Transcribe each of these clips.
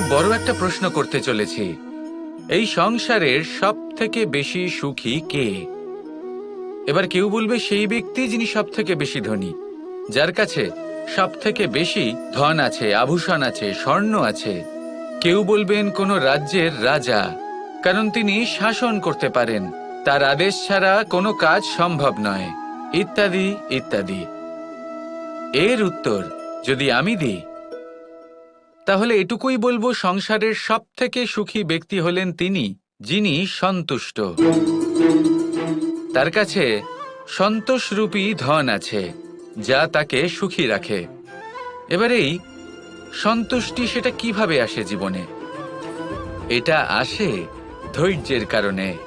বড় একটা প্রশ্ন করতে চলেছি। এই সংসারের সব থেকে বেশি সুখী কে? এবার কেউ বলবে সেই ব্যক্তি যিনি সব থেকে বেশি ধনী, যার কাছে সব থেকে বেশি ধন আছে, আভূষণ আছে, স্বর্ণ আছে। কেউ বলবেন কোনো রাজ্যের রাজা, কারণ তিনি শাসন করতে পারেন, তার আদেশ ছাড়া কোনো কাজ সম্ভব নয়, ইত্যাদি ইত্যাদি। এর উত্তর যদি আমি দিই, তাহলে এটুকুই বলবো, সংসারের সব থেকে সুখী ব্যক্তি হলেন তিনি যিনি সন্তুষ্ট। তার কাছে সন্তোষরূপী ধন আছে, যা তাকে সুখী রাখে। এবার এই সন্তুষ্টি সেটা কিভাবে আসে জীবনে? এটা আসে ধৈর্যের কারণে।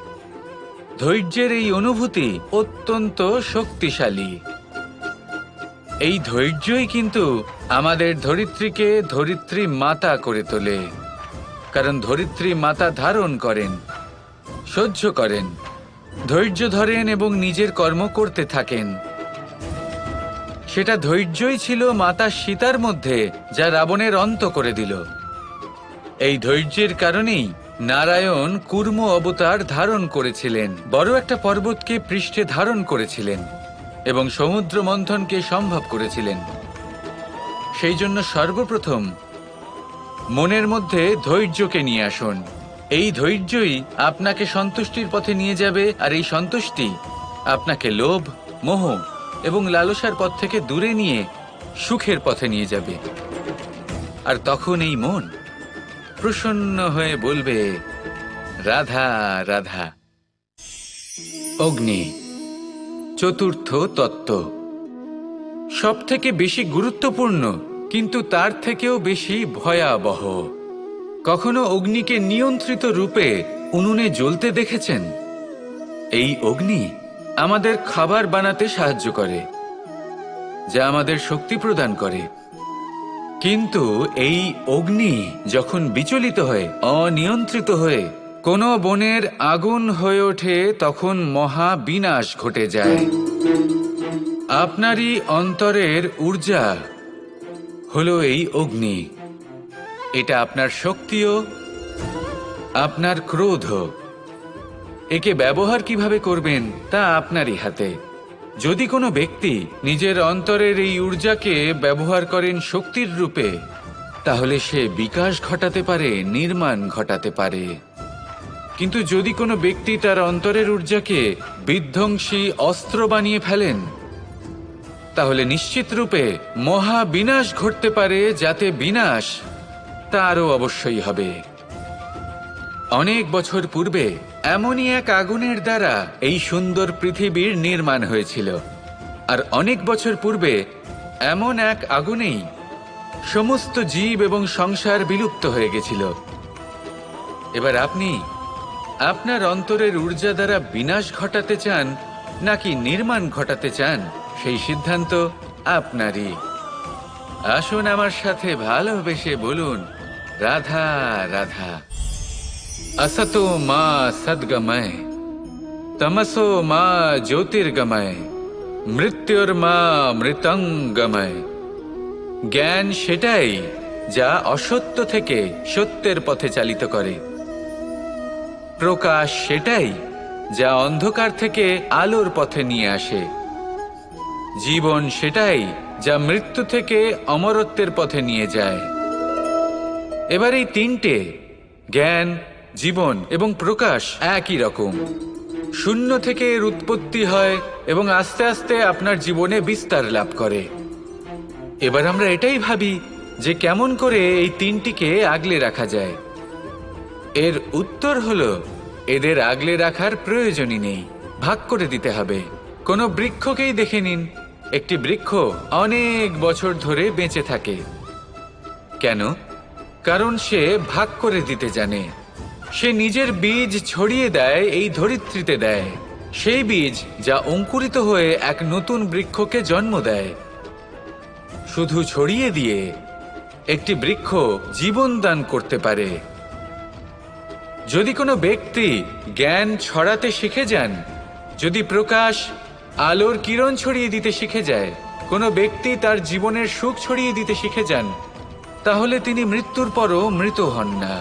ধৈর্যের এই অনুভূতি অত্যন্ত শক্তিশালী। এই ধৈর্যই কিন্তু আমাদের ধরিত্রীকে ধরিত্রী মাতা করে তোলে, কারণ ধরিত্রী মাতা ধারণ করেন, সহ্য করেন, ধৈর্য ধরেন এবং নিজের কর্ম করতে থাকেন। সেটা ধৈর্যই ছিল মাতা সীতার মধ্যে, যা রাবণের অন্ত করে দিল। এই ধৈর্যের কারণেই নারায়ণ কুর্ম অবতার ধারণ করেছিলেন, বড় একটা পর্বতকে পৃষ্ঠে ধারণ করেছিলেন এবং সমুদ্র মন্থনকে সম্ভব করেছিলেন। সেই জন্য সর্বপ্রথম মনের মধ্যে ধৈর্যকে নিয়ে আসুন। এই ধৈর্যই আপনাকে সন্তুষ্টির পথে নিয়ে যাবে, আর এই সন্তুষ্টি আপনাকে লোভ, মোহ এবং লালসার পথ থেকে দূরে নিয়ে সুখের পথে নিয়ে যাবে। আর তখন এই মন প্রসন্ন হয়ে বলবে, রাধা রাধা। অগ্নি চতুর্থ তত্ত্ব, সব থেকে বেশি গুরুত্বপূর্ণ, কিন্তু তার থেকেও বেশি ভয়াবহ। কখনো অগ্নিকে নিয়ন্ত্রিত রূপে উনুনে জ্বলতে দেখেছেন? এই অগ্নি আমাদের খাবার বানাতে সাহায্য করে, যা আমাদের শক্তি প্রদান করে। কিন্তু এই অগ্নি যখন বিচলিত হয়ে, অনিয়ন্ত্রিত হয়ে কোনো বনের আগুন হয়ে ওঠে, তখন মহা বিনাশ ঘটে যায়। আপনারই অন্তরের ঊর্জা হলো এই অগ্নি। এটা আপনার শক্তিও, আপনার ক্রোধ। একে ব্যবহার কিভাবে করবেন তা আপনারই হাতে। যদি কোনো ব্যক্তি নিজের অন্তরের এই ঊর্জাকে ব্যবহার করেন শক্তির রূপে, তাহলে সে বিকাশ ঘটাতে পারে, নির্মাণ ঘটাতে পারে। কিন্তু যদি কোনো ব্যক্তি তার অন্তরের ঊর্জাকে বিধ্বংসী অস্ত্র বানিয়ে ফেলেন, তাহলে নিশ্চিত রূপে মহা বিনাশ ঘটতে পারে, যাতে বিনাশ তারও অবশ্যই হবে। অনেক বছর পূর্বে এমনই এক আগুনের দ্বারা এই সুন্দর পৃথিবীর নির্মাণ হয়েছিল, আর অনেক বছর পূর্বে এমন এক আগুনেই সমস্ত জীব এবং সংসার বিলুপ্ত হয়ে গেছিল। এবার আপনি আপনার অন্তরের ঊর্জা দ্বারা বিনাশ ঘটাতে চান নাকি নির্মাণ ঘটাতে চান, সেই সিদ্ধান্ত আপনারই। আসুন আমার সাথে ভালোবেসে বলুন, রাধা রাধা। असतो मा सद्गमय, तमसो मा ज्योतिर्गमय, মৃত্যুর্মা মৃতঙ্গময়। জ্ঞান সেটাই যা অসত্য থেকে সত্যের পথে চালিত করে। প্রকাশ সেটাই যা অন্ধকার থেকে আলোর পথে নিয়ে আসে। জীবন সেটাই যা মৃত্যু থেকে অমরত্বের পথে নিয়ে যায়। এবার এই তিনটে, জ্ঞান, জীবন এবং প্রকাশ, একই রকম। শূন্য থেকে এর উৎপত্তি হয় এবং আস্তে আস্তে আপনার জীবনে বিস্তার লাভ করে। এবার আমরা এটাই ভাবি যে কেমন করে এই তিনটিকে আগলে রাখা যায়। এর উত্তর হলো, এদের আগলে রাখার প্রয়োজনই নেই, ভাগ করে দিতে হবে। কোনো বৃক্ষকেই দেখে নিন, একটি বৃক্ষ অনেক বছর ধরে বেঁচে থাকে। কেন? কারণ সে ভাগ করে দিতে জানে। সে নিজের বীজ ছড়িয়ে দেয়, এই ধরিত্রীতে দেয়, সেই বীজ যা অঙ্কুরিত হয়ে এক নতুন বৃক্ষকে জন্ম দেয়। শুধু ছড়িয়ে দিয়ে একটি বৃক্ষ জীবন দান করতে পারে। যদি কোনো ব্যক্তি জ্ঞান ছড়াতে শিখে যান, যদি প্রকাশ, আলোর কিরণ ছড়িয়ে দিতে শিখে যায়, কোনো ব্যক্তি তার জীবনের সুখ ছড়িয়ে দিতে শিখে যান, তাহলে তিনি মৃত্যুর পরও মৃত হন না।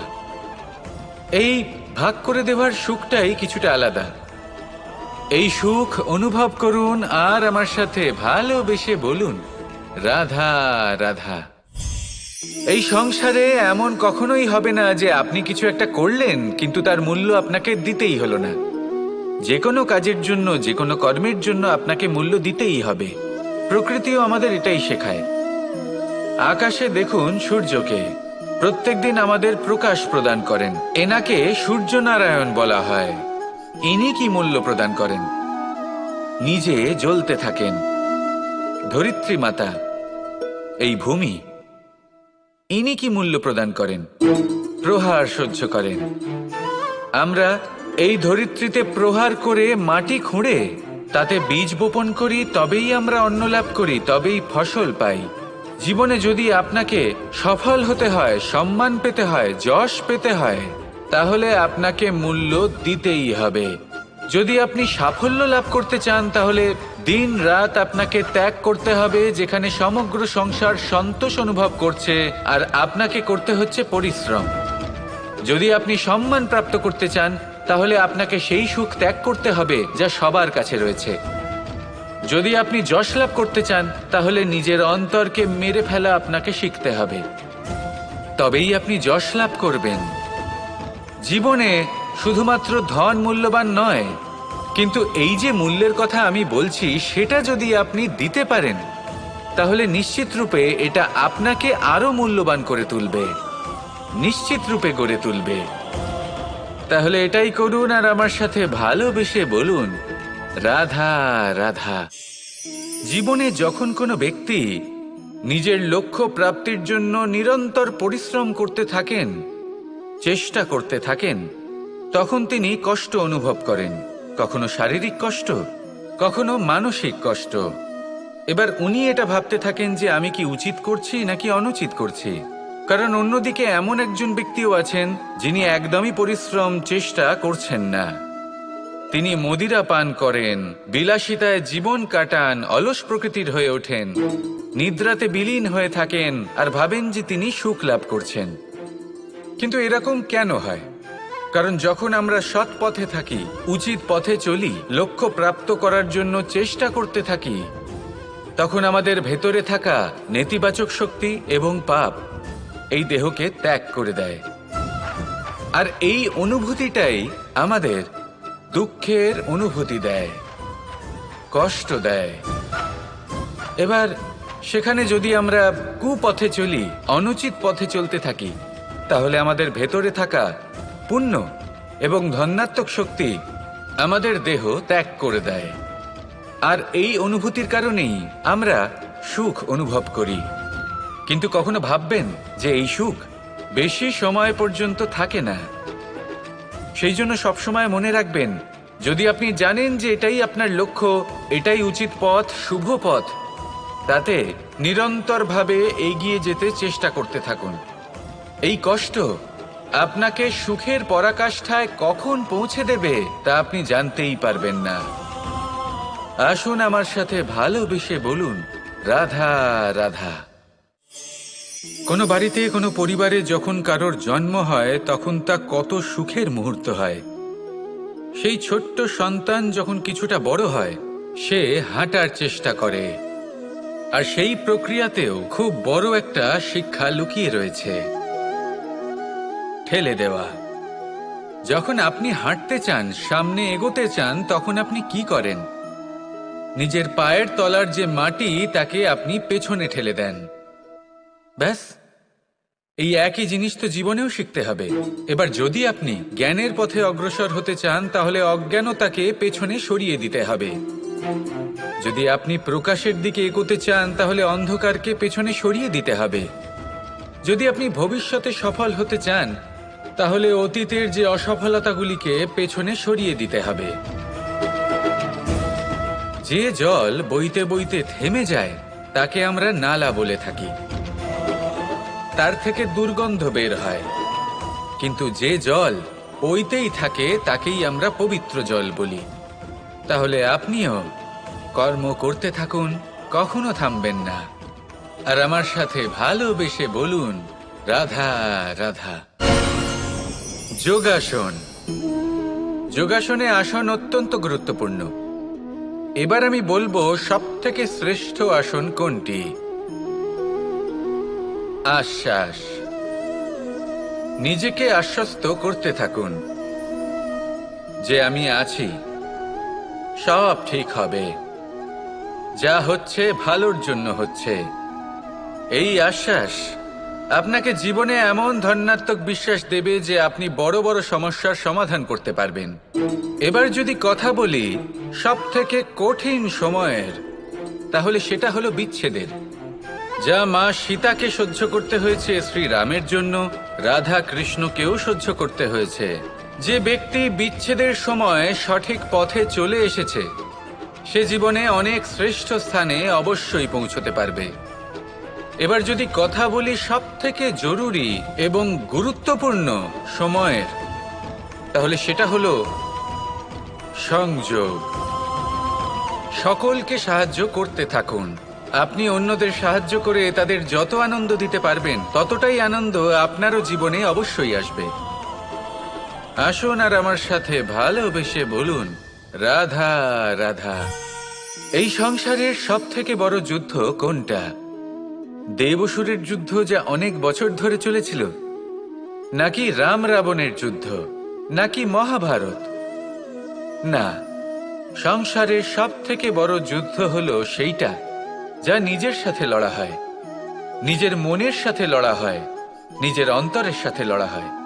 এই ভাগ করে দেওয়ার সুখটাই কিছুটা আলাদা। এই সুখ অনুভব করুন আর আমার সাথে ভালোবেসে বলুন, রাধা রাধা। এই সংসারে এমন কখনোই হবে না যে আপনি কিছু একটা করলেন কিন্তু তার মূল্য আপনাকে দিতেই হলো না। যে কোনো কাজের জন্য, যে কোনো কর্মের জন্য আপনাকে মূল্য দিতেই হবে। প্রকৃতিও আমাদের এটাই শেখায়। আকাশে দেখুন সূর্যকে, প্রত্যেকদিন আমাদের প্রকাশ প্রদান করেন। এনাকে সূর্যনারায়ণ বলা হয়। ইনি কি মূল্য প্রদান করেন? নিজে জ্বলতে থাকেন। ধরিত্রী মাতা, এই ভূমি, ইনি কি মূল্য প্রদান করেন? প্রহার সহ্য করেন। আমরা এই ধরিত্রীতে প্রহার করে মাটি খুঁড়ে তাতে বীজ বপন করি, তবেই আমরা অন্ন লাভ করি, তবেই ফসল পাই। জীবনে যদি আপনাকে সফল হতে হয়, সম্মান পেতে হয়, যশ পেতে হয়, তাহলে আপনাকে মূল্য দিতেই হবে। যদি আপনি সাফল্য লাভ করতে চান তাহলে দিন রাত আপনাকে ত্যাগ করতে হবে, যেখানে সমগ্র সংসার সন্তোষ অনুভব করছে আর আপনাকে করতে হচ্ছে পরিশ্রম। যদি আপনি সম্মান প্রাপ্ত করতে চান তাহলে আপনাকে সেই সুখ ত্যাগ করতে হবে যা সবার কাছে রয়েছে। যদি আপনি যশ লাভ করতে চান তাহলে নিজের অন্তরকে মেরে ফেলা আপনাকে শিখতে হবে, তবেই আপনি যশ লাভ করবেন। জীবনে শুধুমাত্র ধন মূল্যবান নয়, কিন্তু এই যে মূল্যের কথা আমি বলছি সেটা যদি আপনি দিতে পারেন তাহলে নিশ্চিত রূপে এটা আপনাকে আরো মূল্যবান করে তুলবে, নিশ্চিত রূপে গড়ে তুলবে। তাহলে এটাই করুন আর আমার সাথে ভালোবেসে বলুন, রাধা রাধা। জীবনে যখন কোনো ব্যক্তি নিজের লক্ষ্য প্রাপ্তির জন্য নিরন্তর পরিশ্রম করতে থাকেন, চেষ্টা করতে থাকেন, তখন তিনি কষ্ট অনুভব করেন। কখনো শারীরিক কষ্ট, কখনো মানসিক কষ্ট। এবার উনি এটা ভাবতে থাকেন যে আমি কি উচিত করছি নাকি অনুচিত করছি। কারণ অন্যদিকে এমন একজন ব্যক্তিও আছেন যিনি একদমই পরিশ্রম চেষ্টা করছেন না। তিনি মদিরা পান করেন, বিলাসিতায় জীবন কাটান, অলস প্রকৃতির হয়ে ওঠেন, নিদ্রাতে বিলীন হয়ে থাকেন আর ভাবেন যে তিনি সুখ লাভ করছেন। কিন্তু এরকম কেন হয়? কারণ যখন আমরা সৎ পথে থাকি, উচিত পথে চলি, লক্ষ্য প্রাপ্ত করার জন্য চেষ্টা করতে থাকি, তখন আমাদের ভেতরে থাকা নেতিবাচক শক্তি এবং পাপ এই দেহকে ত্যাগ করে দেয়। আর এই অনুভূতিটাই আমাদের দুঃখের অনুভূতি দেয়, কষ্ট দেয়। এবার সেখানে যদি আমরা কুপথে চলি, অনুচিত পথে চলতে থাকি, তাহলে আমাদের ভেতরে থাকা পুণ্য এবং ধনাত্মক শক্তি আমাদের দেহ ত্যাগ করে দেয়। আর এই অনুভূতির কারণেই আমরা সুখ অনুভব করি। কিন্তু কখনো ভাববেন যে এই সুখ বেশি সময় পর্যন্ত থাকে না। সেই জন্য সবসময় মনে রাখবেন, যদি আপনি জানেন যে এটাই আপনার লক্ষ্য, এটাই উচিত পথ, শুভ পথ, তাতে নিরন্তরভাবে এগিয়ে যেতে চেষ্টা করতে থাকুন। এই কষ্ট আপনাকে সুখের পরাকাষ্ঠায় কখন পৌঁছে দেবে তা আপনি জানতেই পারবেন না। আসুন আমার সাথে ভালোবেসে বলুন, রাধা রাধা। কোনো বাড়িতে, কোনো পরিবারে যখন কারোর জন্ম হয় তখন তা কত সুখের মুহূর্ত হয়। সেই ছোট্ট সন্তান যখন কিছুটা বড় হয়, সে হাঁটার চেষ্টা করে। আর সেই প্রক্রিয়াতেও খুব বড় একটা শিক্ষা লুকিয়ে রয়েছে, ঠেলে দেওয়া। যখন আপনি হাঁটতে চান, সামনে এগোতে চান, তখন আপনি কি করেন? নিজের পায়ের তলার যে মাটি তাকে আপনি পেছনে ঠেলে দেন। ব্যাস, এই একই জিনিস তো জীবনেও শিখতে হবে। এবার যদি আপনি জ্ঞানের পথে অগ্রসর হতে চান তাহলে অজ্ঞানতাকে পেছনে সরিয়ে দিতে হবে। যদি আপনি প্রকাশের দিকে এগোতে চান তাহলে অন্ধকারকে পেছনে সরিয়ে দিতে হবে। যদি আপনি ভবিষ্যতে সফল হতে চান তাহলে অতীতের যে অসফলতাগুলিকে পেছনে সরিয়ে দিতে হবে। যে জল বইতে বইতে থেমে যায় তাকে আমরা নালা বলে থাকি, তার থেকে দুর্গন্ধ বের হয়। কিন্তু যে জল বইতেই থাকে তাকেই আমরা পবিত্র জল বলি। তাহলে আপনিও কর্ম করতে থাকুন, কখনো থামবেন না। আর আমার সাথে ভালোবেসে বলুন, রাধা রাধা। যোগাসন। যোগাসনে আসন অত্যন্ত গুরুত্বপূর্ণ। এবার আমি বলবো সবথেকে শ্রেষ্ঠ আসন কোনটি। আশ্বাস। নিজেকে আশ্বস্ত করতে থাকুন যে আমি আছি, সব ঠিক হবে, যা হচ্ছে ভালোর জন্য হচ্ছে। এই আশ্বাস আপনাকে জীবনে এমন ধনাত্মক বিশ্বাস দেবে যে আপনি বড় বড় সমস্যার সমাধান করতে পারবেন। এবার যদি কথা বলি সবথেকে কঠিন সময়ের, তাহলে সেটা হলো বিচ্ছেদের। যা মা সীতাকে সহ্য করতে হয়েছে শ্রীরামের জন্য, রাধা কৃষ্ণকেও সহ্য করতে হয়েছে। যে ব্যক্তি বিচ্ছেদের সময় সঠিক পথে চলে এসেছে, সে জীবনে অনেক শ্রেষ্ঠ স্থানে অবশ্যই পৌঁছতে পারবে। এবার যদি কথা বলি সবথেকে জরুরি এবং গুরুত্বপূর্ণ সময়ের, তাহলে সেটা হলো সংযোগ। সকলকে সাহায্য করতে থাকুন। আপনি অন্যদের সাহায্য করে তাদের যত আনন্দ দিতে পারবেন, ততটাই আনন্দ আপনারও জীবনে অবশ্যই আসবে। আসুন আর আমার সাথে ভালোবেসে বলুন, রাধা রাধা। এই সংসারের সবথেকে বড় যুদ্ধ কোনটা? দেব-অসুরের যুদ্ধ, যা অনেক বছর ধরে চলেছিল, নাকি রাম রাবণের যুদ্ধ, নাকি মহাভারত? না, সংসারের সবথেকে বড় যুদ্ধ হলো সেইটা যা নিজের সাথে লড়া হয়, নিজের মনের সাথে লড়া হয়, নিজের অন্তরের সাথে লড়া হয়।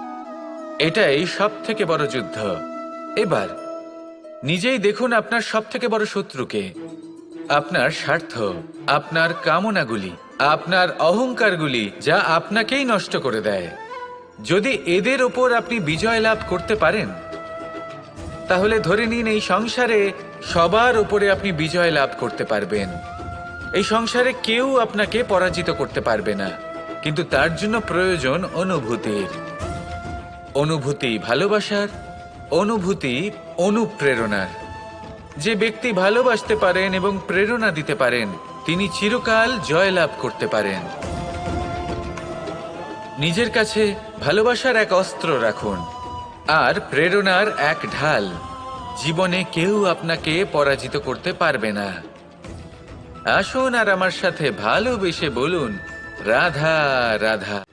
এটাই সবথেকে বড় যুদ্ধ। এবার নিজেই দেখুন আপনার সবথেকে বড় শত্রুকে। আপনার স্বার্থ, আপনার কামনাগুলি, আপনার অহংকারগুলি, যা আপনাকেই নষ্ট করে দেয়। যদি এদের ওপর আপনি বিজয় লাভ করতে পারেন, তাহলে ধরে নিন এই সংসারে সবার ওপরে আপনি বিজয় লাভ করতে পারবেন। এই সংসারে কেউ আপনাকে পরাজিত করতে পারবে না। কিন্তু তার জন্য প্রয়োজন অনুভূতির। অনুভূতি ভালোবাসার, অনুভূতি অনুপ্রেরণার। যে ব্যক্তি ভালোবাসতে পারেন এবং প্রেরণা দিতে পারেন, তিনি চিরকাল জয়লাভ করতে পারেন। নিজের কাছে ভালোবাসার এক অস্ত্র রাখুন আর প্রেরণার এক ঢাল। জীবনে কেউ আপনাকে পরাজিত করতে পারবে না। আসুন আর আমার সাথে ভালোবেসে বলুন, রাধা রাধা।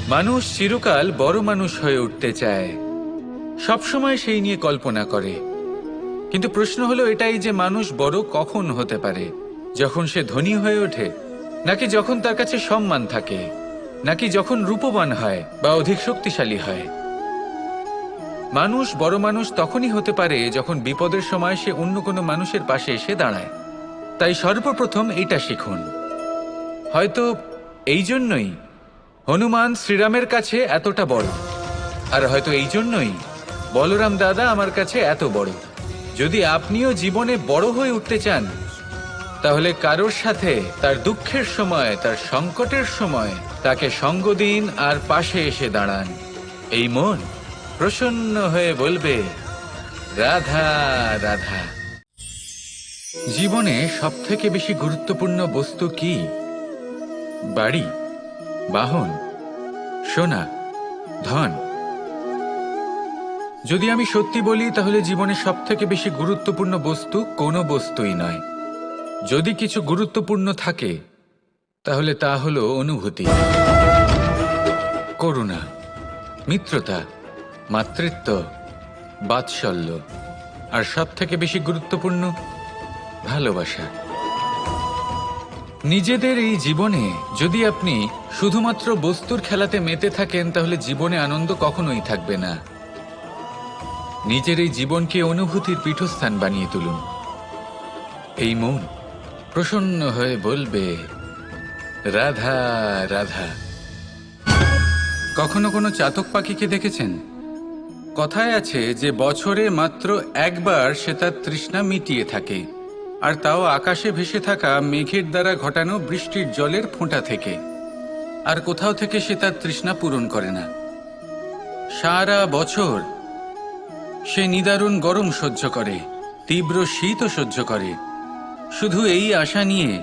মানুষ চিরকাল বড় মানুষ হয়ে উঠতে চায়, সবসময় সেই নিয়ে কল্পনা করে। কিন্তু প্রশ্ন হলো এটাই যে মানুষ বড় কখন হতে পারে? যখন সে ধনী হয়ে ওঠে, নাকি যখন তার কাছে সম্মান থাকে, নাকি যখন রূপবান হয় বা অধিক শক্তিশালী হয়? মানুষ বড় মানুষ তখনই হতে পারে যখন বিপদের সময় সে অন্য কোনো মানুষের পাশে এসে দাঁড়ায়। তাই সর্বপ্রথম এটা শিখুন। হয়তো এই জন্যই হনুমান শ্রীরামের কাছে এতটা বড়, আর হয়তো এই জন্যই বলরাম দাদা আমার কাছে এত বড়। যদি আপনিও জীবনে বড় হয়ে উঠতে চান, তাহলে কারোর সাথে তার দুঃখের সময়, তার সংকটের সময় তাকে সঙ্গ দিন আর পাশে এসে দাঁড়ান। এই মন প্রসন্ন হয়ে বলবে, রাধা রাধা। জীবনে সবথেকে বেশি গুরুত্বপূর্ণ বস্তু কি? বাড়ি, বাহন, সোনা, ধন। যদি আমি সত্যি বলি, তাহলে জীবনে সবথেকে বেশি গুরুত্বপূর্ণ বস্তু কোনো বস্তুই নয়। যদি কিছু গুরুত্বপূর্ণ থাকে, তাহলে তা হলো অনুভূতি, করুণা, মিত্রতা, মাতৃত্ব, বাৎসল্য, আর সবথেকে বেশি গুরুত্বপূর্ণ ভালোবাসা। নিজেদের এই জীবনে যদি আপনি শুধুমাত্র বস্তুর খেলাতে মেতে থাকেন, তাহলে জীবনে আনন্দ কখনোই থাকবে না। নিজের এই জীবনকে অনুভূতির পীঠস্থান বানিয়ে তুলুন। এই মন প্রসন্ন হয়ে বলবে, রাধা রাধা। কখনো কোনো চাতক পাখিকে দেখেছেন? কথায় আছে যে বছরে মাত্র একবার সে তার তৃষ্ণা মিটিয়ে থাকে, আর তাও আকাশে ভেসে থাকা মেঘের দ্বারা ঘটানো বৃষ্টির জলের ফোঁটা থেকে। আর কোথাও থেকে সে তার তৃষ্ণা পূরণ করে না। সারা বছর সে নিদারুণ গরম সহ্য করে, তীব্র শীতও সহ্য করে, শুধু এই আশা নিয়ে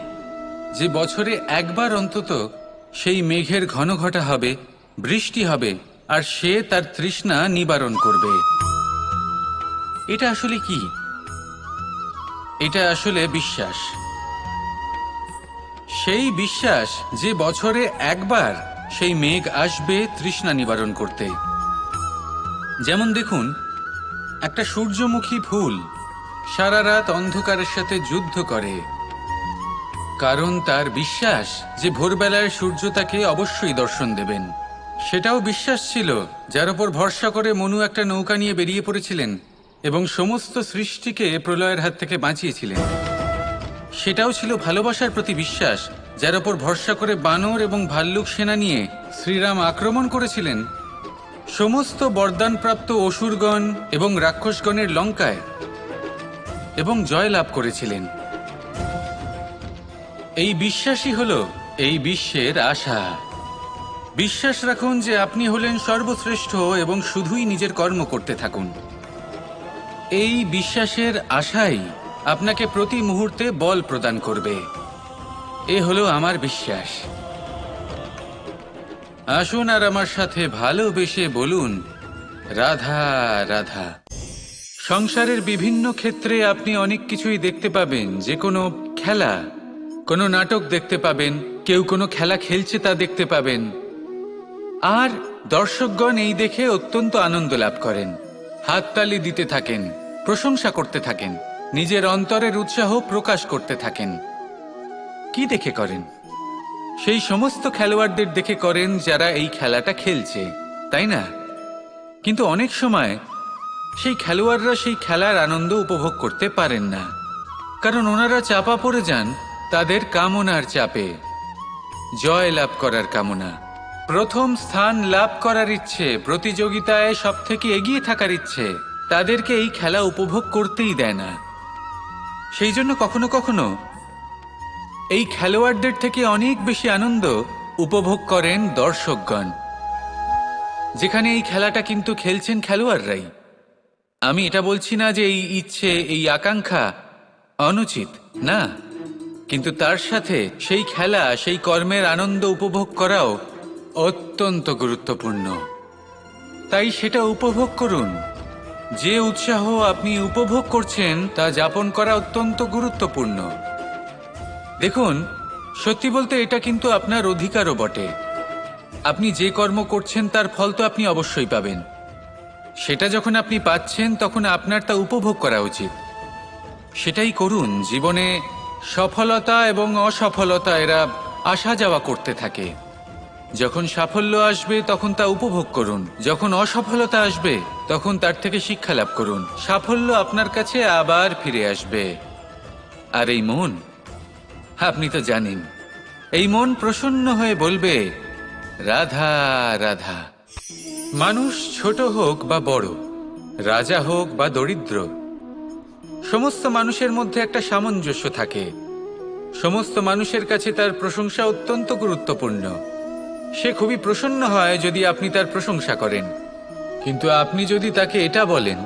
যে বছরে একবার অন্তত সেই মেঘের ঘনঘটা হবে, বৃষ্টি হবে, আর সে তার তৃষ্ণা নিবারণ করবে। এটা আসলে কি? এটা আসলে বিশ্বাস। সেই বিশ্বাস যে বছরে একবার সেই মেঘ আসবে তৃষ্ণা নিবারণ করতে। যেমন দেখুন, একটা সূর্যমুখী ফুল সারা রাত অন্ধকারের সাথে যুদ্ধ করে, কারণ তার বিশ্বাস যে ভোরবেলায় সূর্য তাকে অবশ্যই দর্শন দেবেন। সেটাও বিশ্বাস ছিল যার উপর ভরসা করে মনু একটা নৌকা নিয়ে বেরিয়ে পড়েছিলেন এবং সমস্ত সৃষ্টিকে প্রলয়ের হাত থেকে বাঁচিয়েছিলেন। সেটাও ছিল ভালোবাসার প্রতি বিশ্বাস, যার উপর ভরসা করে বানর এবং ভাল্লুক সেনা নিয়ে শ্রীরাম আক্রমণ করেছিলেন সমস্ত বরদানপ্রাপ্ত অসুরগণ এবং রাক্ষসগণের লঙ্কায় এবং জয় লাভ করেছিলেন। এই বিশ্বাসই হল এই বিশ্বের আশা। বিশ্বাস রাখুন যে আপনি হলেন সর্বশ্রেষ্ঠ এবং শুধুই নিজের কর্ম করতে থাকুন। এই বিশ্বাসের আশাই আপনাকে প্রতি মুহূর্তে বল প্রদান করবে। এ হলো আমার বিশ্বাস। আসুন আর আমার সাথে ভালোবেসে বলুন, রাধা রাধা। সংসারের বিভিন্ন ক্ষেত্রে আপনি অনেক কিছুই দেখতে পাবেন, যে কোনো খেলা, কোনো নাটক দেখতে পাবেন, কেউ কোনো খেলা খেলছে তা দেখতে পাবেন, আর দর্শকগণ এই দেখে অত্যন্ত আনন্দ লাভ করেন, হাততালি দিতে থাকেন, প্রশংসা করতে থাকেন, নিজের অন্তরের উৎসাহ প্রকাশ করতে থাকেন। কি দেখে করেন? সেই সমস্ত খেলোয়াড়দের দেখে করেন যারা এই খেলাটা খেলছে, তাই না? কিন্তু অনেক সময় সেই খেলোয়াড়রা সেই খেলার আনন্দ উপভোগ করতে পারেন না, কারণ ওনারা চাপা পড়ে যান তাদের কামনার চাপে। জয় লাভ করার কামনা, প্রথম স্থান লাভ করার ইচ্ছে, প্রতিযোগিতায় সব থেকে এগিয়ে থাকার ইচ্ছে তাদেরকে এই খেলা উপভোগ করতেই দেয় না। সেই জন্য কখনো কখনো এই খেলোয়াড়দের থেকে অনেক বেশি আনন্দ উপভোগ করেন দর্শকগণ, যেখানে এই খেলাটা কিন্তু খেলছেন খেলোয়াড়রাই। আমি এটা বলছি না যে এই ইচ্ছে, এই আকাঙ্ক্ষা অনুচিত না, কিন্তু তার সাথে সেই খেলা, সেই কর্মের আনন্দ উপভোগ করাও অত্যন্ত গুরুত্বপূর্ণ। তাই সেটা উপভোগ করুন। যে উৎসাহ আপনি উপভোগ করছেন তা যাপন করা অত্যন্ত গুরুত্বপূর্ণ। দেখুন, সত্যি বলতে এটা কিন্তু আপনার অধিকারও বটে। আপনি যে কর্ম করছেন তার ফল তো আপনি অবশ্যই পাবেন। সেটা যখন আপনি পাচ্ছেন তখন আপনার তা উপভোগ করা উচিত। সেটাই করুন। জীবনে সফলতা এবং অসফলতা এরা আসা যাওয়া করতে থাকে। যখন সাফল্য আসবে তখন তা উপভোগ করুন, যখন অসফলতা আসবে তখন তার থেকে শিক্ষা লাভ করুন। সাফল্য আপনার কাছে আবার ফিরে আসবে। আর এই মন, আপনি তো জানেন, এই মন প্রসন্ন হয়ে বলবে, রাধা রাধা। মানুষ ছোট হোক বা বড়, রাজা হোক বা দরিদ্র, সমস্ত মানুষের মধ্যে একটা সামঞ্জস্য থাকে। সমস্ত মানুষের কাছে তার প্রশংসা অত্যন্ত গুরুত্বপূর্ণ। সে খুবই প্রসন্ন হয় যদি আপনি তার প্রশংসা করেন, কিন্তু আপনি যদি তাকে এটা বলেন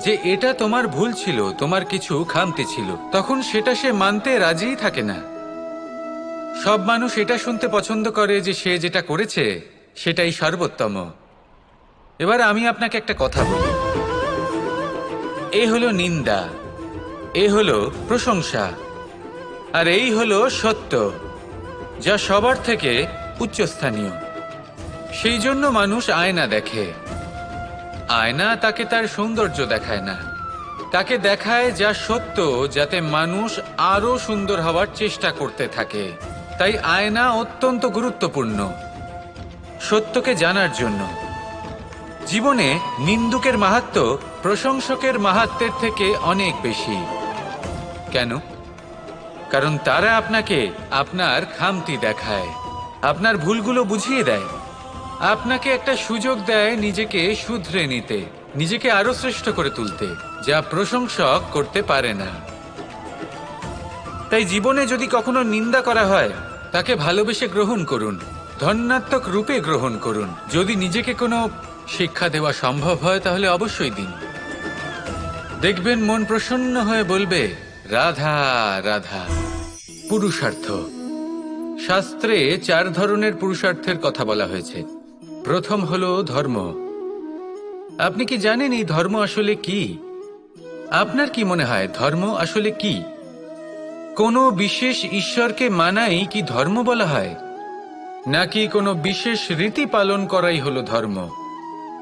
যে এটা তোমার ভুল ছিল, তোমার কিছু খামতি ছিল, তখন সেটা সে মানতে রাজিই থাকে না। সব মানুষ এটা শুনতে পছন্দ করে যে সে যেটা করেছে সেটাই সর্বোত্তম। এবার আমি আপনাকে একটা কথা বলি, এ হলো নিন্দা, এ হলো প্রশংসা, আর এই হলো সত্য, যা সবার থেকে উচ্চস্থানীয়। সেই জন্য মানুষ আয়না দেখে। আয়না তাকে তার সৌন্দর্য দেখায় না, তাকে দেখায় যা সত্য, যাতে মানুষ আরো সুন্দর হওয়ার চেষ্টা করতে থাকে। তাই আয়না অত্যন্ত গুরুত্বপূর্ণ সত্যকে জানার জন্য। জীবনে নিন্দুকের মাহাত্ম্য প্রশংসকের মাহাত্ম্যের থেকে অনেক বেশি। কেন? কারণ তারা আপনাকে আপনার খামতি দেখায়, আপনার ভুলগুলো বুঝিয়ে দেয়, আপনাকে একটা সুযোগ দেয় নিজেকে শুধরে নিতে, নিজেকে আরো শ্রেষ্ঠ করে তুলতে, যা প্রশংসক করতে পারে না। তাই জীবনে যদি কখনো নিন্দা করা হয়, তাকে ভালোবেসে গ্রহণ করুন, ধন্যাত্মক রূপে গ্রহণ করুন। যদি নিজেকে কোনো শিক্ষা দেওয়া সম্ভব হয় তাহলে অবশ্যই দিন। দেখবেন মন প্রসন্ন হয়ে বলবে, রাধা রাধা। পুরুষার্থ। শাস্ত্রে 4 ধরনের পুরুষার্থের কথা বলা হয়েছে। প্রথম হলো ধর্ম। আপনি কি জানেন এই ধর্ম আসলে কি? আপনার কি মনে হয় ধর্ম আসলে কি? কোনো বিশেষ ঈশ্বরকে মানাই কি ধর্ম বলা হয়? নাকি কোনো বিশেষ রীতি পালন করাই হলো ধর্ম?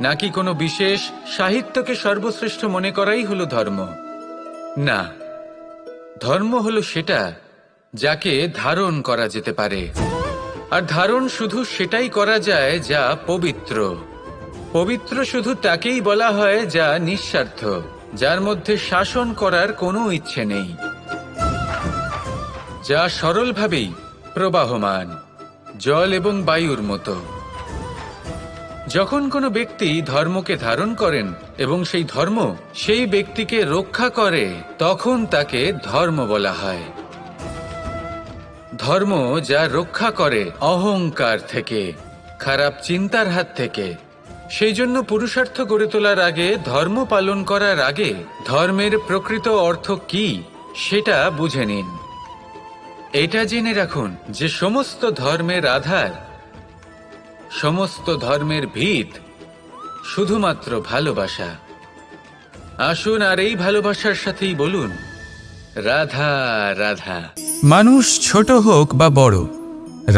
নাকি কোনো বিশেষ সাহিত্যকে সর্বশ্রেষ্ঠ মনে করাই হলো ধর্ম? না, ধর্ম হলো সেটা যাকে ধারণ করা যেতে পারে। আর ধারণ শুধু সেটাই করা যায় যা পবিত্র। পবিত্র শুধু তাকেই বলা হয় যা নিঃস্বার্থ, যার মধ্যে শাসন করার কোনো ইচ্ছে নেই, যা সরলভাবেই প্রবাহমান, জল এবং বায়ুর মতো। যখন কোনো ব্যক্তি ধর্মকে ধারণ করেন এবং সেই ধর্ম সেই ব্যক্তিকে রক্ষা করে, তখন তাকে ধর্ম বলা হয়। ধর্ম যা রক্ষা করে অহংকার থেকে, খারাপ চিন্তার হাত থেকে। সেই জন্য পুরুষার্থ গড়ে তোলার আগে, ধর্ম পালন করার আগে, ধর্মের প্রকৃত অর্থ কি সেটা বুঝে নিন। এটা জেনে রাখুন যে সমস্ত ধর্মের আধার, সমস্ত ধর্মের ভিত শুধুমাত্র ভালোবাসা। আসুন আর এই ভালোবাসার সাথেই বলুন রাধা রাধা। মানুষ ছোট হোক বা বড়,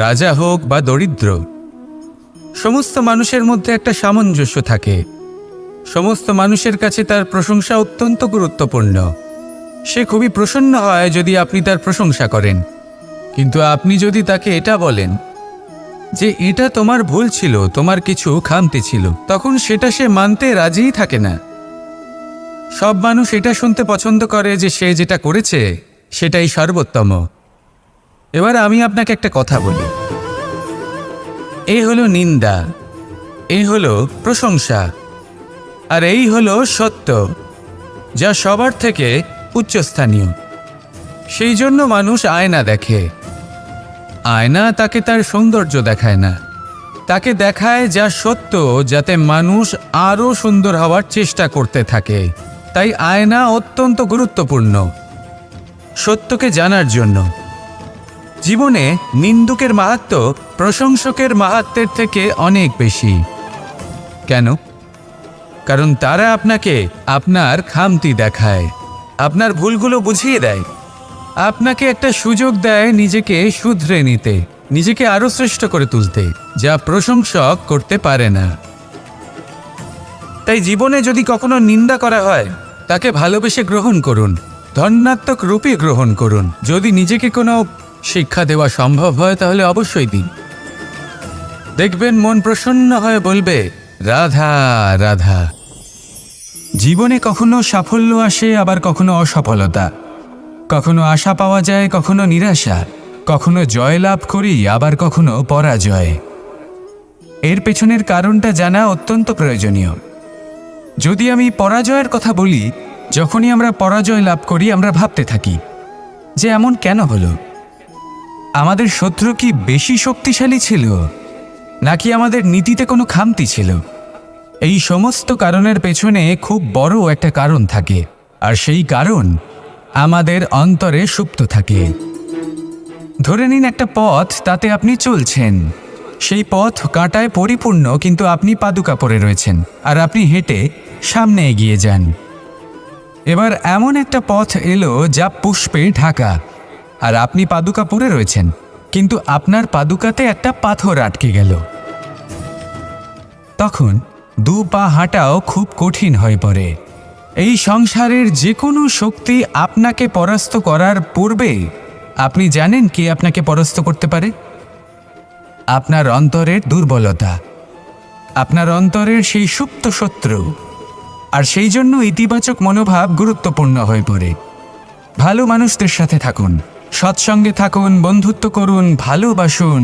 রাজা হোক বা দরিদ্র, সমস্ত মানুষের মধ্যে একটা সামঞ্জস্য থাকে। সমস্ত মানুষের কাছে তার প্রশংসা অত্যন্ত গুরুত্বপূর্ণ। সে খুবই প্রসন্ন হয় যদি আপনি তার প্রশংসা করেন, কিন্তু আপনি যদি তাকে এটা বলেন যে এটা তোমার ভুল ছিল, তোমার কিছু খামতি ছিল, তখন সেটা সে মানতে রাজিই থাকে না। সব মানুষ এটা শুনতে পছন্দ করে যে সে যেটা করেছে সেটাই সর্বোত্তম। এবার আমি আপনাকে একটা কথা বলি, এই হলো নিন্দা, এই হলো প্রশংসা, আর এই হলো সত্য, যা সবার থেকে উচ্চস্থানীয়। সেই জন্য মানুষ আয়না দেখে। আয়না তাকে তার সৌন্দর্য দেখায় না, তাকে দেখায় যা সত্য, যাতে মানুষ আরও সুন্দর হওয়ার চেষ্টা করতে থাকে। তাই আয়না অত্যন্ত গুরুত্বপূর্ণ সত্যকে জানার জন্য। জীবনে নিন্দুকের মাহাত্ম্য প্রশংসকের মাহাত্ম্যের থেকে অনেক বেশি। কেন? কারণ তারা আপনাকে আপনার খামতি দেখায়, আপনার ভুলগুলো বুঝিয়ে দেয়, আপনাকে একটা সুযোগ দেয় নিজেকে শুধরে নিতে, নিজেকে আরো শ্রেষ্ঠ করে তুলতে, যা প্রশংসক করতে পারে না। তাই জীবনে যদি কখনো নিন্দা করা হয়, তাকে ভালোবেসে গ্রহণ করুন, ধন্যাত্মক রূপে গ্রহণ করুন। যদি নিজেকে কোনো শিক্ষা দেওয়া সম্ভব হয় তাহলে অবশ্যই দিন। দেখবেন মন প্রসন্ন হয়ে বলবে রাধা রাধা। জীবনে কখনো সাফল্য আসে, আবার কখনো অসফলতা, কখনো আশা পাওয়া যায়, কখনো নিরাশা, কখনো জয় লাভ করি, আবার কখনো পরাজয়। এর পেছনের কারণটা জানা অত্যন্ত প্রয়োজনীয়। যদি আমি পরাজয়ের কথা বলি, যখনই আমরা পরাজয় লাভ করি আমরা ভাবতে থাকি যে এমন কেন হলো? আমাদের শত্রু কি বেশি শক্তিশালী ছিল, নাকি আমাদের নীতিতে কোনো খামতি ছিল? এই সমস্ত কারণের পেছনে খুব বড় একটা কারণ থাকে, আর সেই কারণ আমাদের অন্তরে সুপ্ত থাকে। ধরে নিন একটা পথ, তাতে আপনি চলছেন, সেই পথ কাঁটায় পরিপূর্ণ, কিন্তু আপনি পাদুকা পরে রয়েছেন আর আপনি হেঁটে সামনে এগিয়ে যান। এবার এমন একটা পথ এলো যা পুষ্পে ঢাকা, আর আপনি পাদুকা পরে রয়েছেন, কিন্তু আপনার পাদুকাতে একটা পাথর আটকে গেল। তখন 2 পা হাঁটাও খুব কঠিন হয়ে পড়ে। এই সংসারের যে কোনো শক্তি আপনাকে পরাস্ত করার পূর্বে আপনি জানেন কে আপনাকে পরাস্ত করতে পারে? আপনার অন্তরের দুর্বলতা, আপনার অন্তরের সেই সুপ্ত শত্রু। আর সেই জন্য ইতিবাচক মনোভাব গুরুত্বপূর্ণ হয়ে পড়ে। ভালো মানুষদের সাথে থাকুন, সৎসঙ্গে থাকুন, বন্ধুত্ব করুন, ভালোবাসুন।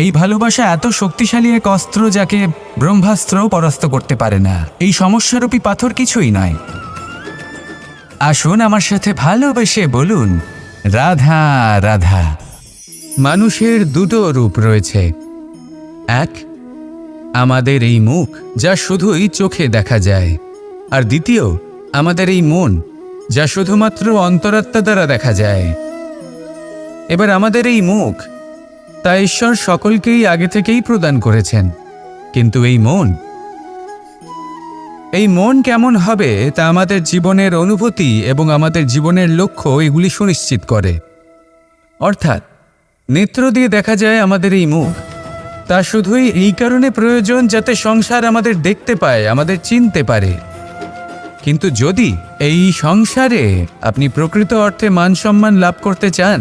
এই ভালোবাসা এত শক্তিশালী এক অস্ত্র যাকে ব্রহ্মাস্ত্রও পরাস্ত করতে পারে না। এই সমস্যারূপী পাথর কিছুই নয়। আসুন আমার সাথে ভালোবেসে বলুন রাধা রাধা। মানুষের 2টো রূপ রয়েছে। এক, আমাদের এই মুখ, যা শুধুই চোখে দেখা যায়, আর দ্বিতীয় আমাদের এই মন, যা শুধুমাত্র অন্তরাত্মা দ্বারা দেখা যায়। এবার আমাদের এই মুখ, তা ঈশ্বর সকলকেই আগে থেকেই প্রদান করেছেন। কিন্তু এই মন কেমন হবে তা আমাদের জীবনের অনুভূতি এবং আমাদের জীবনের লক্ষ্য এগুলি সুনিশ্চিত করে। অর্থাৎ নেত্র দিয়ে দেখা যায় আমাদের এই মুখ, তা শুধুই এই কারণে প্রয়োজন যাতে সংসার আমাদের দেখতে পায়, আমাদের চিনতে পারে। কিন্তু যদি এই সংসারে আপনি প্রকৃত অর্থে মান সম্মান লাভ করতে চান,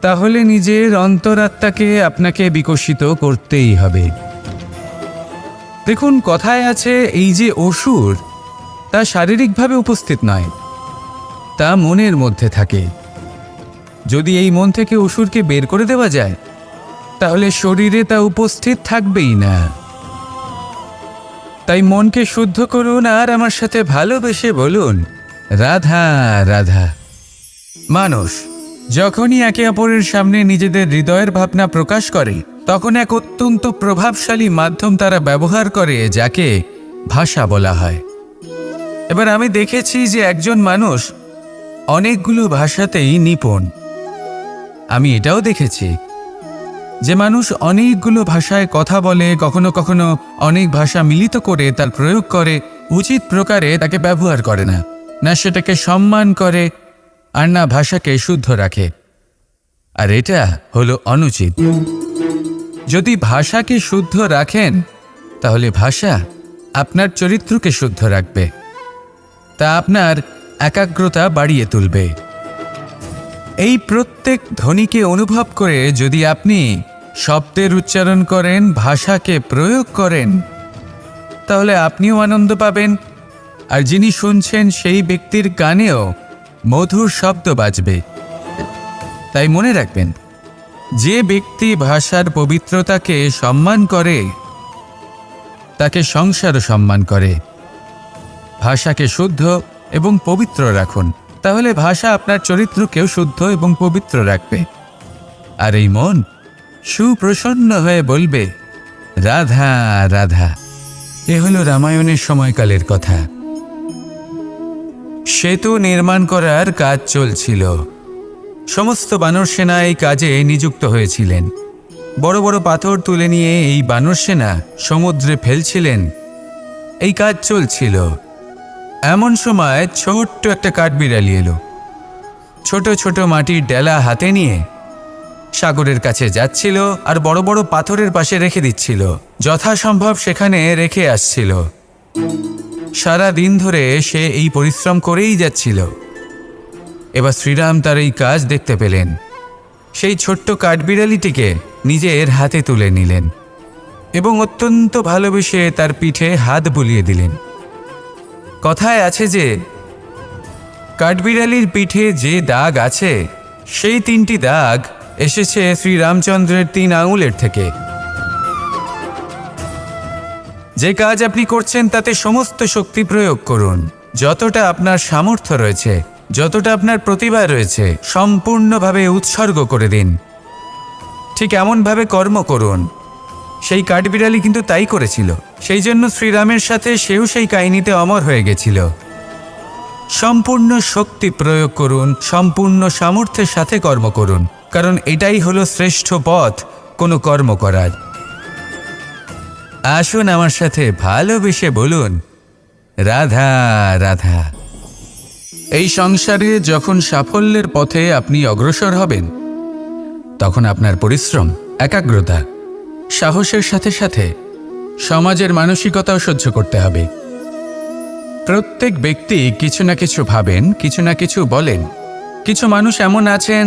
তাহলে নিজের অন্তরাত্মাকে আপনাকে বিকশিত করতেই হবে। দেখুন, কথায় আছে এই যে অসুর, তা শারীরিকভাবে উপস্থিত নয়, তা মনের মধ্যে থাকে। যদি এই মন থেকে অসুরকে বের করে দেওয়া যায়, তাহলে শরীরে তা উপস্থিত থাকবেই না। তাই মনকে শুদ্ধ করুন আর আমার সাথে ভালোবেসে বলুন, রাধা রাধা। মানুষ যখনই একে অপরের সামনে নিজেদের হৃদয়ের ভাবনা প্রকাশ করে, তখন এক অত্যন্ত প্রভাবশালী মাধ্যম তারা ব্যবহার করে, যাকে ভাষা বলা হয়। এবার আমি দেখেছি যে একজন মানুষ অনেকগুলো ভাষাতেই নিপুণ। আমি এটাও দেখেছি যে মানুষ অনেকগুলো ভাষায় কথা বলে, কখনো কখনো অনেক ভাষা মিলিত করে তার প্রয়োগ করে, উচিত প্রকারে তাকে ব্যবহার করে না, না সেটাকে সম্মান করে, আর না ভাষাকে শুদ্ধ রাখে। আর এটা হলো অনুচিত। যদি ভাষাকে শুদ্ধ রাখেন, তাহলে ভাষা আপনার চরিত্রকে শুদ্ধ রাখবে, তা আপনার একাগ্রতা বাড়িয়ে তুলবে। এই প্রত্যেক ধ্বনিকে অনুভব করে যদি আপনি শব্দের উচ্চারণ করেন, ভাষাকে প্রয়োগ করেন, তাহলে আপনিও আনন্দ পাবেন, আর যিনি শুনছেন সেই ব্যক্তির কানেও মধুর শব্দ বাজবে। তাই মনে রাখবেন, যে ব্যক্তি ভাষার পবিত্রতাকে সম্মান করে, তাকে সংসারও সম্মান করে। ভাষাকে শুদ্ধ এবং পবিত্র রাখুন, তাহলে ভাষা আপনার চরিত্রকেও শুদ্ধ এবং পবিত্র রাখবে। আর এই মন সুপ্রসন্ন হয়ে বলবে, রাধা রাধা। এ হলো রামায়ণের সময়কালের কথা। সেতু নির্মাণ করার কাজ চলছিল। সমস্ত বানর সেনা এই কাজে নিযুক্ত হয়েছিলেন। বড় বড় পাথর তুলে নিয়ে এই বানর সেনা সমুদ্রে ফেলছিলেন। এই কাজ চলছিল। এমন সময় ছোট্ট একটা কাঠবিড়ালি এলো। ছোট ছোট মাটির ডেলা হাতে নিয়ে সাগরের কাছে যাচ্ছিল, আর বড় বড় পাথরের পাশে রেখে দিচ্ছিল, যথাসম্ভব সেখানে রেখে আসছিল। সারা দিন ধরে সে এই পরিশ্রম করেই যাচ্ছিল। এবার শ্রীরাম তার এই কাজ দেখতে পেলেন। সেই ছোট্ট কাঠবিড়ালিটিকে নিজের হাতে তুলে নিলেন এবং অত্যন্ত ভালোবেসে তার পিঠে হাত বুলিয়ে দিলেন। কথায় আছে যে কাঠবিড়ালির পিঠে যে দাগ আছে, সেই 3টি দাগ এসেছে শ্রীরামচন্দ্রের 3 আঙুলের থেকে। যে কাজ আপনি করছেন তাতে সমস্ত শক্তি প্রয়োগ করুন। যতটা আপনার সামর্থ্য রয়েছে, যতটা আপনার প্রতিভা রয়েছে, সম্পূর্ণভাবে উৎসর্গ করে দিন। ঠিক এমনভাবে কর্ম করুন। সেই কাঠবিড়ালি কিন্তু তাই করেছিল। সেই জন্য শ্রীরামের সাথে সেও সেই কাহিনীতে অমর হয়ে গেছিল। সম্পূর্ণ শক্তি প্রয়োগ করুন, সম্পূর্ণ সামর্থ্যের সাথে কর্ম করুন, কারণ এটাই হলো শ্রেষ্ঠ পথ কোনো কর্ম করার। আসুন আমার সাথে ভালোবেসে বলুন, রাধা রাধা। এই সংসারে যখন সাফল্যের পথে আপনি অগ্রসর হবেন, তখন আপনার পরিশ্রম, একাগ্রতা, সাহসের সাথে সাথে সমাজের মানসিকতাও সহ্য করতে হবে। প্রত্যেক ব্যক্তি কিছু না কিছু ভাবেন, কিছু না কিছু বলেন। কিছু মানুষ এমন আছেন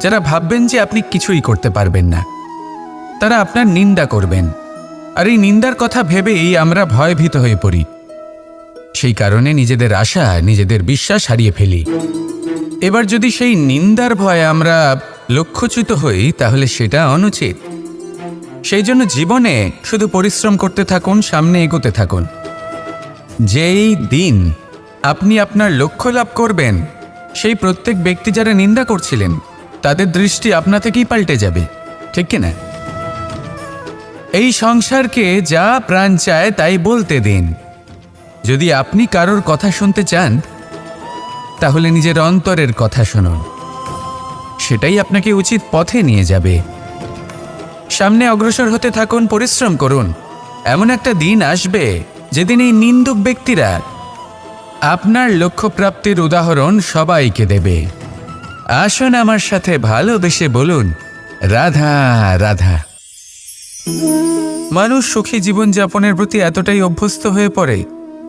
যারা ভাববেন যে আপনি কিছুই করতে পারবেন না। তারা আপনার নিন্দা করবেন, আর এই নিন্দার কথা ভেবেই আমরা ভয়ভীত হয়ে পড়ি। সেই কারণে নিজেদের আশা, নিজেদের বিশ্বাস হারিয়ে ফেলি। এবার যদি সেই নিন্দার ভয়ে আমরা লক্ষ্যচ্যুত হই, তাহলে সেটা অনুচিত। সেই জন্য জীবনে শুধু পরিশ্রম করতে থাকুন, সামনে এগোতে থাকুন। যেই দিন আপনি আপনার লক্ষ্য লাভ করবেন, সেই প্রত্যেক ব্যক্তি যারা নিন্দা করছিলেন, তাদের দৃষ্টি আপনা থেকেই পাল্টে যাবে, ঠিক কিনা? এই সংসারকে যা প্রাণ চায় তাই বলতে দিন। যদি আপনি কারোর কথা শুনতে চান, তাহলে নিজের অন্তরের কথা শুনুন। সেটাই আপনাকে উচিত পথে নিয়ে যাবে। সামনে অগ্রসর হতে থাকুন, পরিশ্রম করুন। এমন একটা দিন আসবে যেদিন এই নিন্দুক ব্যক্তিরা আপনার লক্ষ্য প্রাপ্তির উদাহরণ সবাইকে দেবে। আসুন আমার সাথে ভালোবেসে বলুন, রাধা রাধা। মানুষ সুখী জীবনযাপনের প্রতি এতটাই অভ্যস্ত হয়ে পড়ে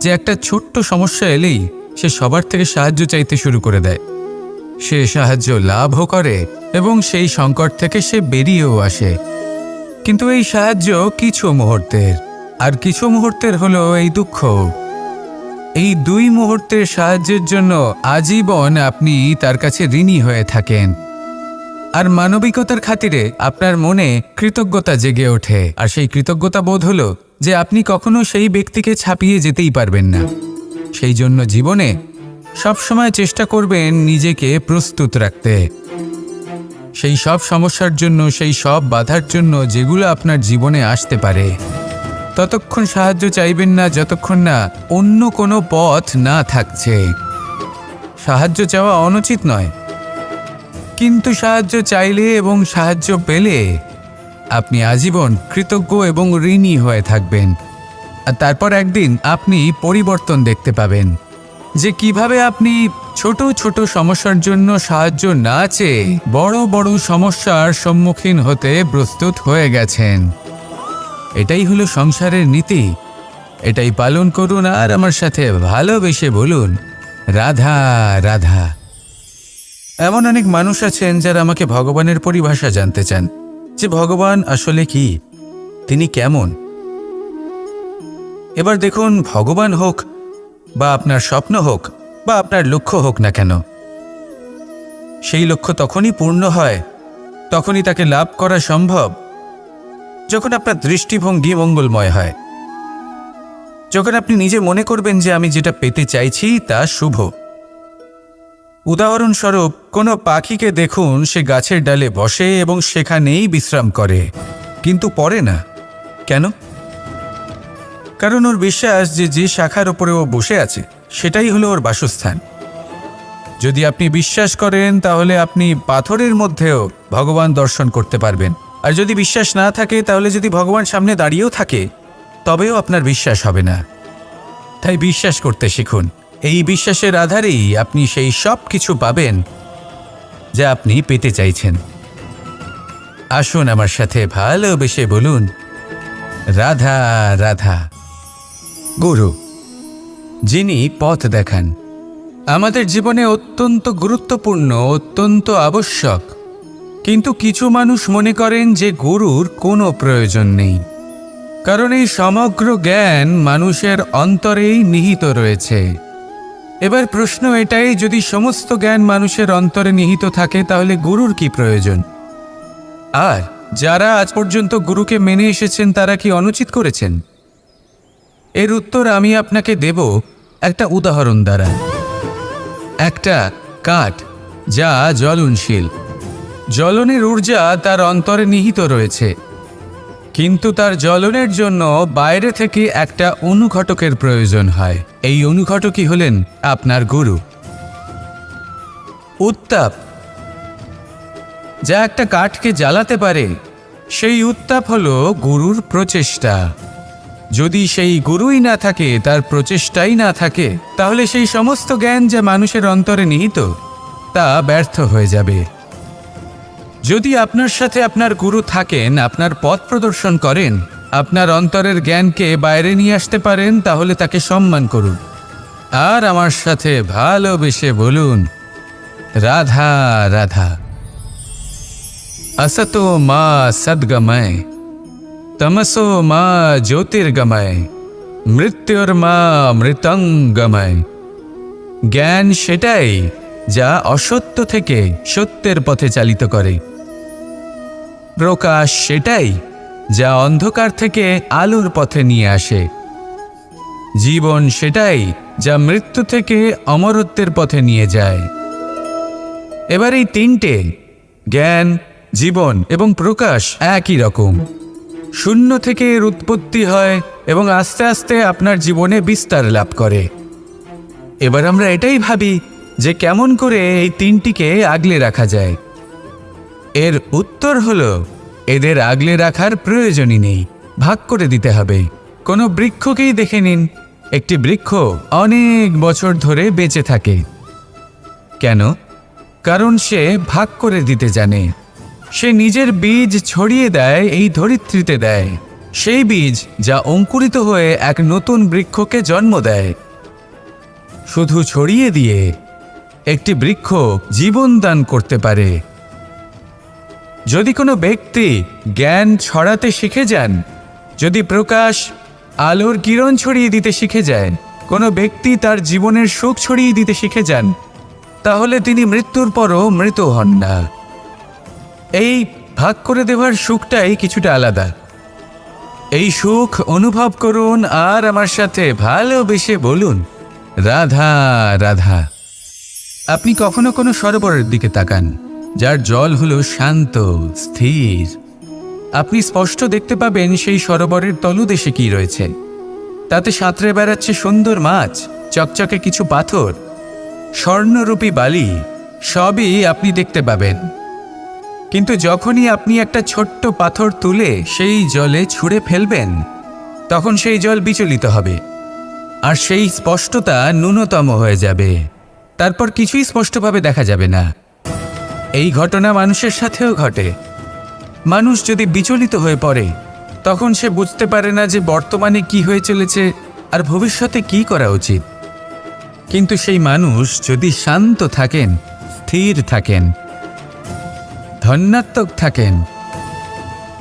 যে একটা ছোট্ট সমস্যা এলেই সে সবার থেকে সাহায্য চাইতে শুরু করে দেয়। সে সাহায্য লাভও করে এবং সেই সংকট থেকে সে বেরিয়েও আসে। কিন্তু এই সাহায্য কিছু মুহূর্তের, আর কিছু মুহূর্তের হলো এই দুঃখ। এই দুই মুহূর্তের সাহায্যের জন্য আজীবন আপনি তার কাছে ঋণী হয়ে থাকেন। আর মানবিকতার খাতিরে আপনার মনে কৃতজ্ঞতা জেগে ওঠে, আর সেই কৃতজ্ঞতা বোধ হলো যে আপনি কখনো সেই ব্যক্তিকে ছাপিয়ে যেতেই পারবেন না। সেই জন্য জীবনে সবসময় চেষ্টা করবেন নিজেকে প্রস্তুত রাখতে সেই সব সমস্যার জন্য, সেই সব বাধার জন্য যেগুলো আপনার জীবনে আসতে পারে। ততক্ষণ সাহায্য চাইবেন না যতক্ষণ না অন্য কোনো পথ না থাকছে। সাহায্য চাওয়া অনুচিত নয়, কিন্তু সাহায্য চাইলে এবং সাহায্য পেলে আপনি আজীবন কৃতজ্ঞ এবং ঋণী হয়ে থাকবেন। আর তারপর একদিন আপনি পরিবর্তন দেখতে পাবেন যে কিভাবে আপনি ছোট ছোট সমস্যার জন্য সাহায্য না চেয়ে বড় বড় সমস্যার সম্মুখীন হতে প্রস্তুত হয়ে গেছেন। এটাই হলো সংসারের নীতি। এটাই পালন করুন আর আমার সাথে ভালোবেসে বলুন, রাধা রাধা। এমন অনেক মানুষ আছেন যারা আমাকে ভগবানের পরিভাষা জানতে চান, যে ভগবান আসলে কি, তিনি কেমন। এবার দেখুন, ভগবান হোক বা আপনার স্বপ্ন হোক বা আপনার লক্ষ্য হোক না কেন, সেই লক্ষ্য তখনই পূর্ণ হয়, তখনই তাকে লাভ করা সম্ভব যখন আপনার দৃষ্টিভঙ্গি মঙ্গলময় হয়, যখন আপনি নিজে মনে করবেন যে আমি যেটা পেতে চাইছি তা শুভ। উদাহরণস্বরূপ, কোনো পাখিকে দেখুন, সে গাছের ডালে বসে এবং সেখানেই বিশ্রাম করে, কিন্তু পড়ে না। কেন? কারণ ওর বিশ্বাস যে যে শাখার ওপরে ও বসে আছে সেটাই হলো ওর বাসস্থান। যদি আপনি বিশ্বাস করেন তাহলে আপনি পাথরের মধ্যেও ভগবান দর্শন করতে পারবেন। আর যদি বিশ্বাস না থাকে, তাহলে যদি ভগবান সামনে দাঁড়িয়েও থাকে তবেও আপনার বিশ্বাস হবে না। তাই বিশ্বাস করতে শিখুন। এই বিশ্বাসের আধারেই আপনি সেই সব কিছু পাবেন যা আপনি পেতে চাইছেন। আসুন আমার সাথে ভালোবেসে বলুন, রাধা রাধা। গুরু, যিনি পথ দেখান, আমাদের জীবনে অত্যন্ত গুরুত্বপূর্ণ, অত্যন্ত আবশ্যক। কিন্তু কিছু মানুষ মনে করেন যে গুরুর কোনো প্রয়োজন নেই, কারণ এই সমগ্র জ্ঞান মানুষের অন্তরেই নিহিত রয়েছে। এবার প্রশ্ন এটাই, যদি সমস্ত জ্ঞান মানুষের অন্তরে নিহিত থাকে তাহলে গুরুর কি প্রয়োজন? আর যারা আজ পর্যন্ত গুরুকে মেনে এসেছেন তারা কি অনুচিত করেছেন? এর উত্তর আমি আপনাকে দেব একটা উদাহরণ দ্বারা। একটা কাঠ যা জ্বলনশীল, জ্বলনের ঊর্জা তার অন্তরে নিহিত রয়েছে, কিন্তু তার জ্বলনের জন্য বাইরে থেকে একটা অনুঘটকের প্রয়োজন হয়। এই অনুঘটকই হলেন আপনার গুরু। উত্তাপ যা একটা কাঠকে জ্বালাতে পারে, সেই উত্তাপ হলো গুরুর প্রচেষ্টা। যদি সেই গুরুই না থাকে, তার প্রচেষ্টাই না থাকে, তাহলে সেই সমস্ত জ্ঞান যা মানুষের অন্তরে নিহিত তা ব্যর্থ হয়ে যাবে। যদি আপনার সাথে আপনার গুরু থাকেন, আপনার পথ প্রদর্শন করেন, আপনার অন্তরের জ্ঞানকে বাইরে নিয়ে আসতে পারেন, তাহলে তাকে সম্মান করুন আর আমার সাথে ভালোবেসে বলুন, রাধা রাধা। असतो मा सद्गमय, तमसो मा ज्योतिर्गमय, মৃত্যুর্মা মৃতঙ্গময়। জ্ঞান সেটাই যা অসত্য থেকে সত্যের পথে চালিত করে। প্রকাশ সেটাই যা অন্ধকার থেকে আলোর পথে নিয়ে আসে। জীবন সেটাই যা মৃত্যু থেকে অমরত্বের পথে নিয়ে যায়। এবার এই তিনটে, জ্ঞান, জীবন এবং প্রকাশ, একই রকম। শূন্য থেকে এর উৎপত্তি হয় এবং আস্তে আস্তে আপনার জীবনে বিস্তার লাভ করে। এবার আমরা এটাই ভাবি যে কেমন করে এই তিনটিকে আগলে রাখা যায়। এর উত্তর হলো এদের আগলে রাখার প্রয়োজনই নেই, ভাগ করে দিতে হবে। কোনো বৃক্ষকেই দেখে নিন, একটি বৃক্ষ অনেক বছর ধরে বেঁচে থাকে। কেন? কারণ সে ভাগ করে দিতে জানে। সে নিজের বীজ ছড়িয়ে দেয়, এই ধরিত্রীতে দেয়, সেই বীজ যা অঙ্কুরিত হয়ে এক নতুন বৃক্ষকে জন্ম দেয়। শুধু ছড়িয়ে দিয়ে একটি বৃক্ষ জীবন দান করতে পারে। যদি কোনো ব্যক্তি জ্ঞান ছড়াতে শিখে যান, যদি প্রকাশ আলোর কিরণ ছড়িয়ে দিতে শিখে যায়, কোনো ব্যক্তি তার জীবনের সুখ ছড়িয়ে দিতে শিখে যান, তাহলে তিনি মৃত্যুর পরও মৃত হন না। এই ভাগ করে দেওয়ার সুখটাই কিছুটা আলাদা। এই সুখ অনুভব করুন আর আমার সাথে ভালোবেসে বলুন, রাধা রাধা। আপনি কখনো কোনো সরোবরের দিকে তাকান, যার জল হলো শান্ত, স্থির। আপনি স্পষ্ট দেখতে পাবেন সেই সরোবরের তলদেশে কি রয়েছে। তাতে সাঁতরে বেড়াচ্ছে সুন্দর মাছ, চকচকে কিছু পাথর, স্বর্ণরূপী বালি, সবই আপনি দেখতে পাবেন। কিন্তু যখনই আপনি একটা ছোট্ট পাথর তুলে সেই জলে ছুঁড়ে ফেলবেন, তখন সেই জল বিচলিত হবে আর সেই স্পষ্টতা ন্যূনতম হয়ে যাবে। তারপর কিছুই স্পষ্টভাবে দেখা যাবে না। এই ঘটনা মানুষের সাথেও ঘটে। মানুষ যদি বিচলিত হয়ে পড়ে, তখন সে বুঝতে পারে না যে বর্তমানে কি হয়ে চলেছে আর ভবিষ্যতে কি করা উচিত। কিন্তু সেই মানুষ যদি শান্ত থাকেন, স্থির থাকেন, ধন্যাত্মক থাকেন,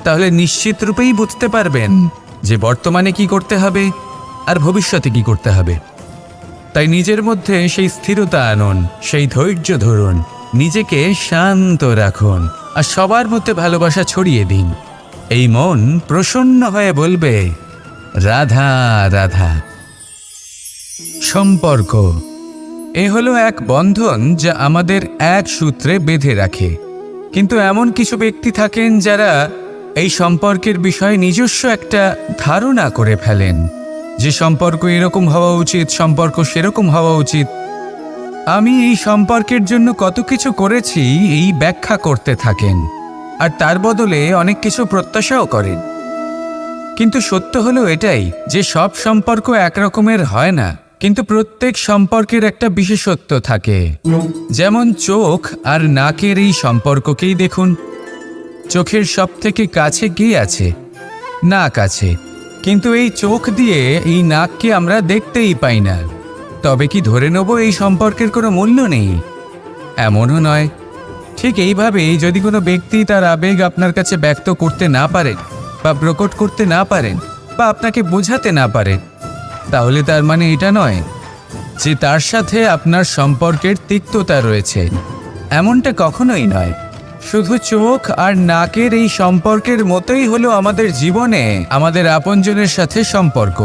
তাহলে নিশ্চিত রূপেই বুঝতে পারবেন যে বর্তমানে কি করতে হবে আর ভবিষ্যতে কি করতে হবে। তাই নিজের মধ্যে সেই স্থিরতা আনুন, সেই ধৈর্য ধরুন, নিজেকে শান্ত রাখুন আর সবার মধ্যে ভালোবাসা ছড়িয়ে দিন। এই মন প্রসন্ন হয়ে বলবে, রাধা রাধা। সম্পর্ক এ হলো এক বন্ধন যা আমাদের এক সূত্রে বেঁধে রাখে। কিন্তু এমন কিছু ব্যক্তি থাকেন যারা এই সম্পর্কের বিষয়ে নিজস্ব একটা ধারণা করে ফেলেন যে সম্পর্ক এরকম হওয়া উচিত, সম্পর্ক সেরকম হওয়া উচিত। আমি এই সম্পর্কের জন্য কত কিছু করেছি এই ব্যাখ্যা করতে থাকেন আর তার বদলে অনেক কিছু প্রত্যাশাও করেন। কিন্তু সত্য হলো এটাই যে সব সম্পর্ক একরকমের হয় না, কিন্তু প্রত্যেক সম্পর্কের একটা বিশেষত্ব থাকে। যেমন চোখ আর নাকের এই সম্পর্ককেই দেখুন। চোখের সব থেকে কাছে কে আছে? নাক আছে। কিন্তু এই চোখ দিয়ে এই নাককে আমরা দেখতেই পাই না। তবে কি ধরে নেব এই সম্পর্কের কোনো মূল্য নেই? এমনও নয়। ঠিক এইভাবেই যদি কোনো ব্যক্তি তার আবেগ আপনার কাছে ব্যক্ত করতে না পারেন বা প্রকট করতে না পারেন বা আপনাকে বোঝাতে না পারেন, তাহলে তার মানে এটা নয় যে তার সাথে আপনার সম্পর্কের তিক্ততা রয়েছে। এমনটা কখনোই নয়। শুধু চোখ আর নাকের এই সম্পর্কের মতোই হলো আমাদের জীবনে আমাদের আপনজনের সাথে সম্পর্ক।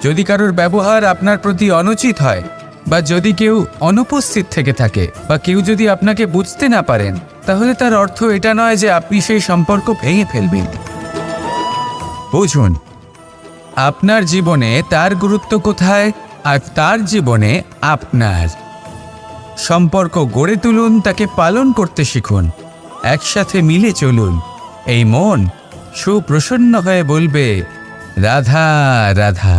যদি কারোর ব্যবহার আপনার প্রতি অনুচিত হয় বা যদি কেউ অনুপস্থিত থেকে থাকে বা কেউ যদি আপনাকে বুঝতে না পারেন, তাহলে তার অর্থ এটা নয় যে আপনি সেই সম্পর্ক ভেঙে ফেলবেন। বুঝুন, আপনার জীবনে তার গুরুত্ব কোথায় আর তার জীবনে আপনার। সম্পর্ক গড়ে তুলুন, তাকে পালন করতে শিখুন, একসাথে মিলে চলুন। এই মন সুপ্রসন্ন হয়ে বলবে, রাধা রাধা।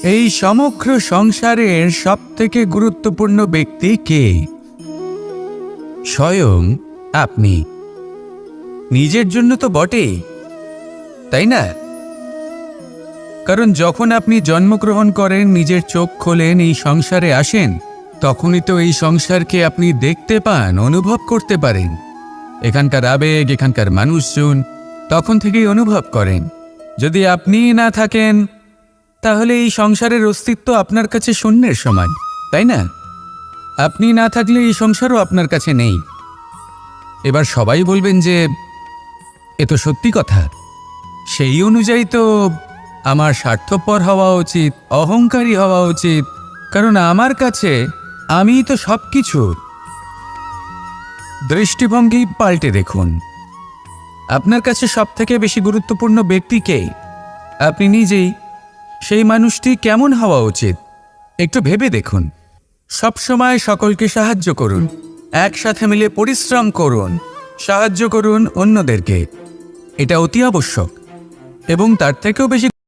এই সমগ্র সংসারের সবথেকে গুরুত্বপূর্ণ ব্যক্তি কে? স্বয়ং আপনি। নিজের জন্য তো বটেই, তাই না? কারণ যখন আপনি জন্মগ্রহণ করেন, নিজের চোখ খোলেন, এই সংসারে আসেন, তখনই তো এই সংসারকে আপনি দেখতে পান, অনুভব করতে পারেন। এখানকার আবেগ, এখানকার মানুষজন তখন থেকেই অনুভব করেন। যদি আপনি না থাকেন, তাহলে এই সংসারের অস্তিত্ব আপনার কাছে শূন্যের সমান, তাই না? আপনি না থাকলে এই সংসারও আপনার কাছে নেই। এবার সবাই বলবেন যে এ তো সত্যি কথা। সেই অনুযায়ী তো আমার স্বার্থপর হওয়া উচিত, অহংকারী হওয়া উচিত, কারণ আমার কাছে আমিই তো সব কিছু। দৃষ্টিভঙ্গি পাল্টে দেখুন। আপনার কাছে সবথেকে বেশি গুরুত্বপূর্ণ ব্যক্তি কে? আপনি নিজেই। সেই মানুষটি কেমন হওয়া উচিত একটু ভেবে দেখুন। সবসময় সকলকে সাহায্য করুন, একসাথে মিলে পরিশ্রম করুন, সাহায্য করুন অন্যদেরকে। এটা অতি আবশ্যক এবং তার থেকেও বেশি